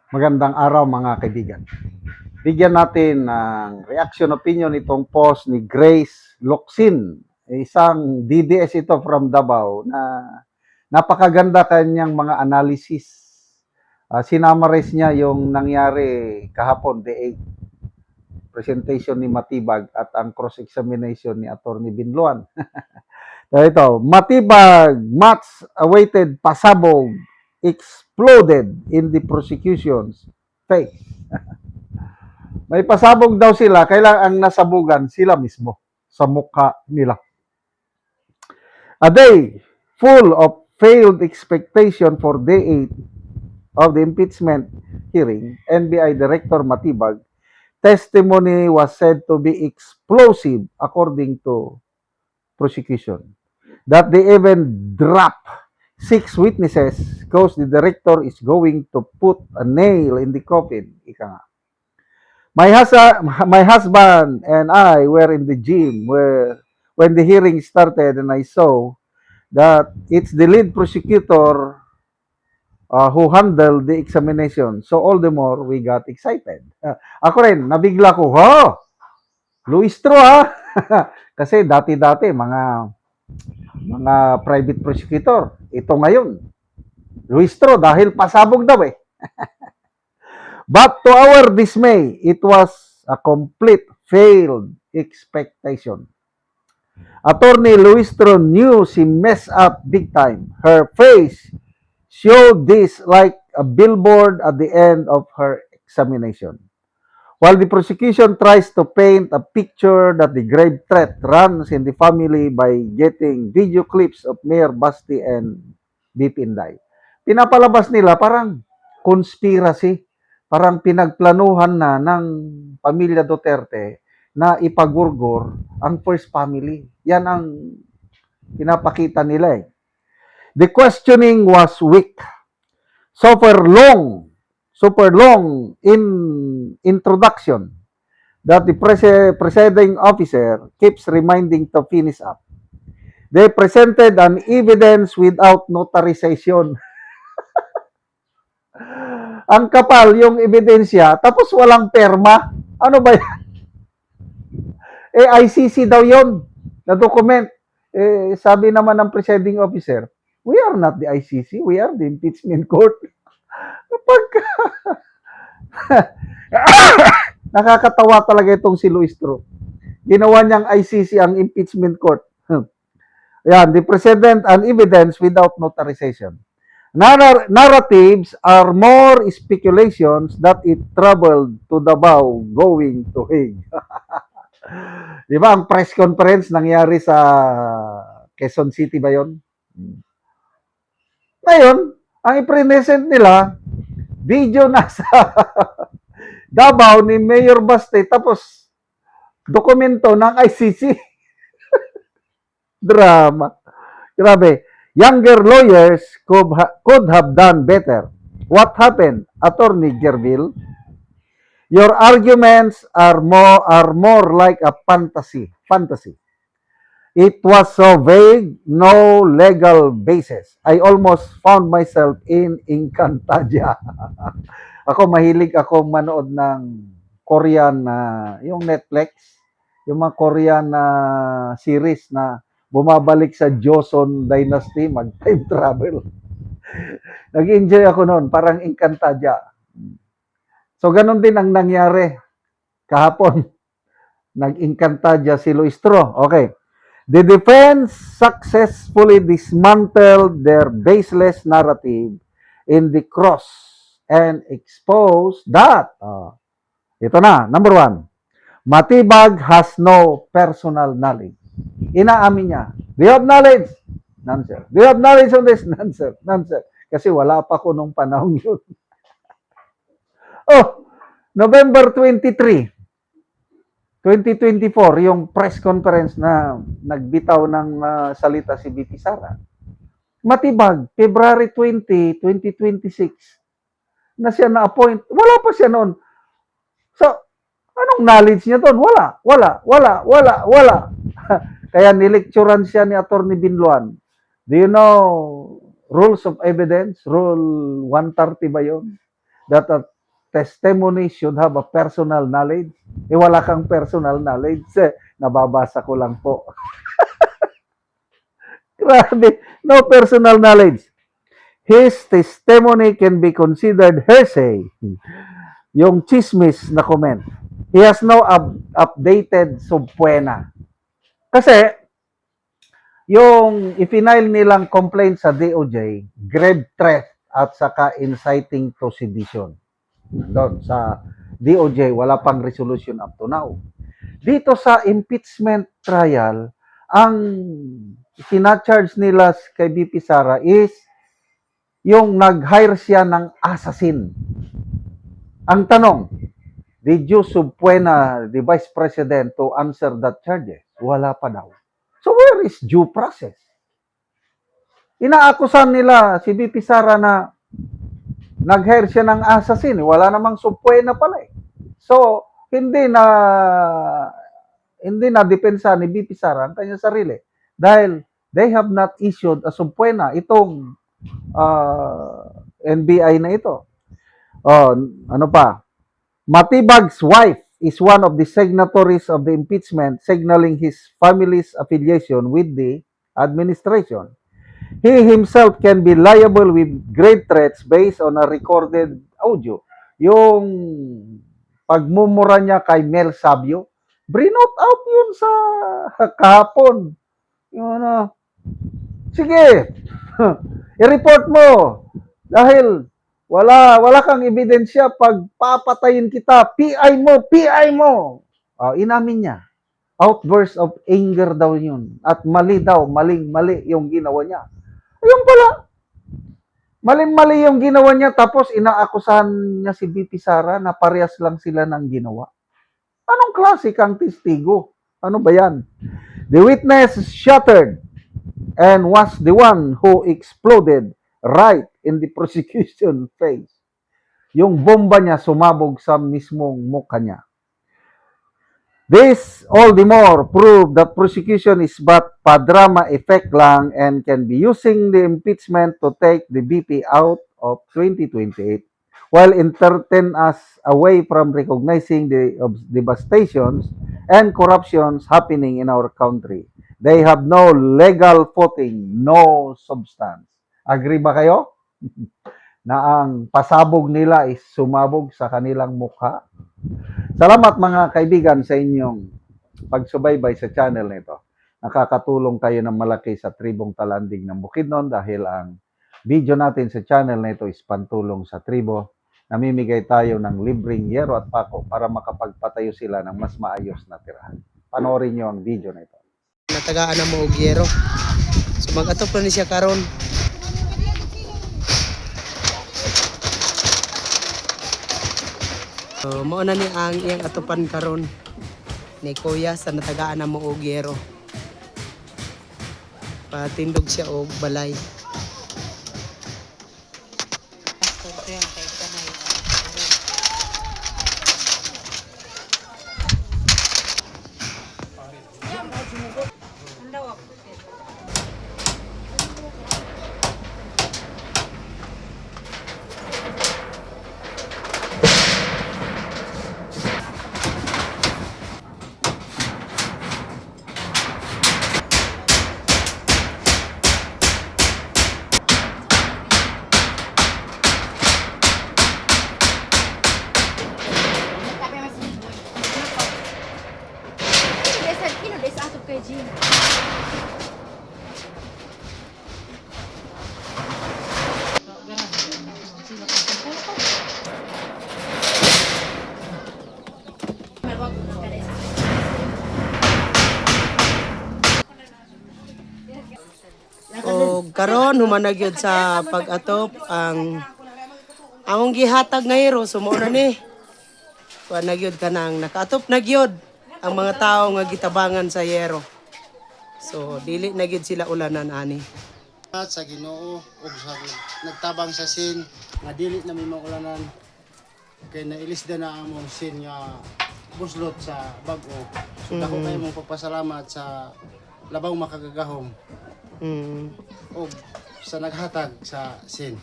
Magandang araw mga kaibigan. Bigyan natin ng reaction opinion itong post ni Grace Locsin. Isang DDS ito from Davao na napakaganda kanyang mga analysis. Sinamaris niya yung nangyari kahapon, the 8 presentation ni Matibag at ang cross-examination ni Attorney Binluan. Ito, Matibag, much awaited pasabog exploded in the prosecution's face. May pasabog daw sila, kailangan ang nasabugan sila mismo sa mukha nila. A day full of failed expectation for day 8 of the impeachment hearing, NBI Director Matibag, testimony was said to be explosive according to prosecution. That they even drop 6 witnesses because the director is going to put a nail in the coffin. Ika nga. My husband and I were in the gym when the hearing started, and I saw that it's the lead prosecutor who handled the examination. So all the more we got excited. Ako rin, nabigla ko, Luistro ha? Kasi dati-dati mga private prosecutor. Ito ngayon, Luistro dahil pasabog daw eh. But to our dismay, it was a complete failed expectation. Attorney Luistro knew she messed up big time. Her face showed this like a billboard at the end of her examination. While the prosecution tries to paint a picture that the grave threat runs in the family by getting video clips of Mayor Basti and BP Inday. Pinapalabas nila parang conspiracy, parang pinagplanuhan na ng pamilya Duterte na ipagurgor ang first family. Yan ang pinapakita nila eh. The questioning was weak. Super long in introduction that the presiding officer keeps reminding to finish up. They presented an evidence without notarization. Ang kapal yung ebidensya, tapos walang perma. Ano ba yan? ICC daw yon na document. Sabi naman ng presiding officer, we are not the ICC, we are the impeachment court. Kapag nakakatawa talaga itong si Luistro. Ginawa niyang ICC ang impeachment court. Yan, the president and evidence without notarization. Narratives are more speculations that it traveled to Davao going to Hague. Di ba, ang press conference nangyari sa Quezon City ba yun? Ngayon, ang i-present nila, video nasa Davao ni Mayor Basti, tapos dokumento ng ICC. Drama. Grabe. Younger lawyers could have done better. What happened, Attorney Gerville? Your arguments are more like a fantasy. It was so vague, no legal basis. I almost found myself in Encantadia. Mahilig ako manood ng Korean yung Netflix, yung mga Korean series na bumabalik sa Joseon Dynasty, mag-time travel. Nag-enjoy ako noon, parang Encantadia. So, ganun din ang nangyari kahapon. Nag-Encantadia si Luistro. Okay. The defense successfully dismantled their baseless narrative in the cross and exposed that, ito na, number 1, Matibag has no personal knowledge. Inaamin niya. Do you have knowledge? None, sir. Do you have knowledge on this? None, sir. None, sir. Kasi wala pa ko nung panahon yun. November 23, 2024, yung press conference na nagbitaw ng salita si BP Sara. Matibag, February 20, 2026, na siya na-appoint. Wala pa siya noon. So, anong knowledge niya doon? Wala. Kaya nilecturan siya ni Attorney Binluan. Do you know rules of evidence? Rule 130 ba yun? That testimony should have a personal knowledge. Wala kang personal knowledge. Nababasa ko lang po. Grabe, no personal knowledge. His testimony can be considered hearsay. Yung chismis na comment. He has no updated subpoena. Kasi, yung ifinail nilang complaint sa DOJ, grave threat at saka inciting to sedition. Doon sa DOJ, wala pang resolution up to now. Dito sa impeachment trial, ang sinacharge nila kay BP Sara is yung nag-hire siya ng assassin. Ang tanong, did you subpoena the Vice President to answer that charges? Wala pa daw. So where is due process? Inaakusan nila si BP Sara na nag-hire siya ng assassin. Wala namang subpoena pala eh. So, hindi na depensa ni BP Sara ang kanyang sarili dahil they have not issued a subpoena itong NBI na ito. Ano pa? Matibag's wife is one of the signatories of the impeachment, signaling his family's affiliation with the administration. He himself can be liable with grave threats based on a recorded audio. Yung pagmumura niya kay Mel Sabio, brinot out yun sa kahapon. Yung sige, i-report mo. Dahil wala kang ebidensya pag papatayin kita, PI mo. Inamin niya. Outburst of anger daw yun. At mali daw, maling-mali yung ginawa niya. Ayun pala. Maling-mali yung ginawa niya tapos inaakusahan niya si BP Sara na parehas lang sila ng ginawa. Anong klase kang testigo? Ano ba yan? The witness shattered and was the one who exploded right in the prosecution face. Yung bomba niya sumabog sa mismong mukha niya. This all the more prove that prosecution is but padrama effect lang and can be using the impeachment to take the BP out of 2028 while entertain us away from recognizing the devastations and corruptions happening in our country. They have no legal footing, no substance. Agree ba kayo? Na ang pasabog nila is sumabog sa kanilang mukha. Salamat mga kaibigan sa inyong pagsubaybay sa channel nito. Nakakatulong tayo ng malaki sa tribong Talandig ng Bukidnon dahil ang video natin sa channel nito is pantulong sa tribo. Namimigay tayo ng libreng yero at pako para makapagpatayo sila ng mas maayos na tirahan. Panoorin nyo ang video nito. Natagaan na mo og yero. So mag-atop na ni siya karon. So mao na ni ang iyang atupan karon ni Kuya sa natagaan na mo og yero. Patindog siya og balay. O karon humanag yun sa pag-atop ang among gihatag nga hero sumo na ni. Kuha na gyud kanang nakaatop na gyud ang mga tao nga gitabangan sa yero. So dili na gyud sila ulanan ani. Sa Ginoo ug sa nagtabang sa sin nga dili na may maulanan kay nailisda na among sin nga buslot sa bag-o. So dako kayo mong pagpasalamat sa labaw makagagahom. O sa naghatag sa sin.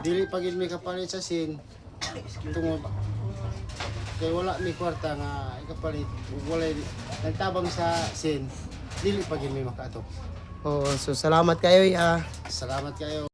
Dili pagid may kapalit sa sin tungod kay wala ni kwarta nga ikapalit ug wala nagtabang sa sin dili pa gyud may makaatop. Oo, so salamat kayo. Salamat kayo.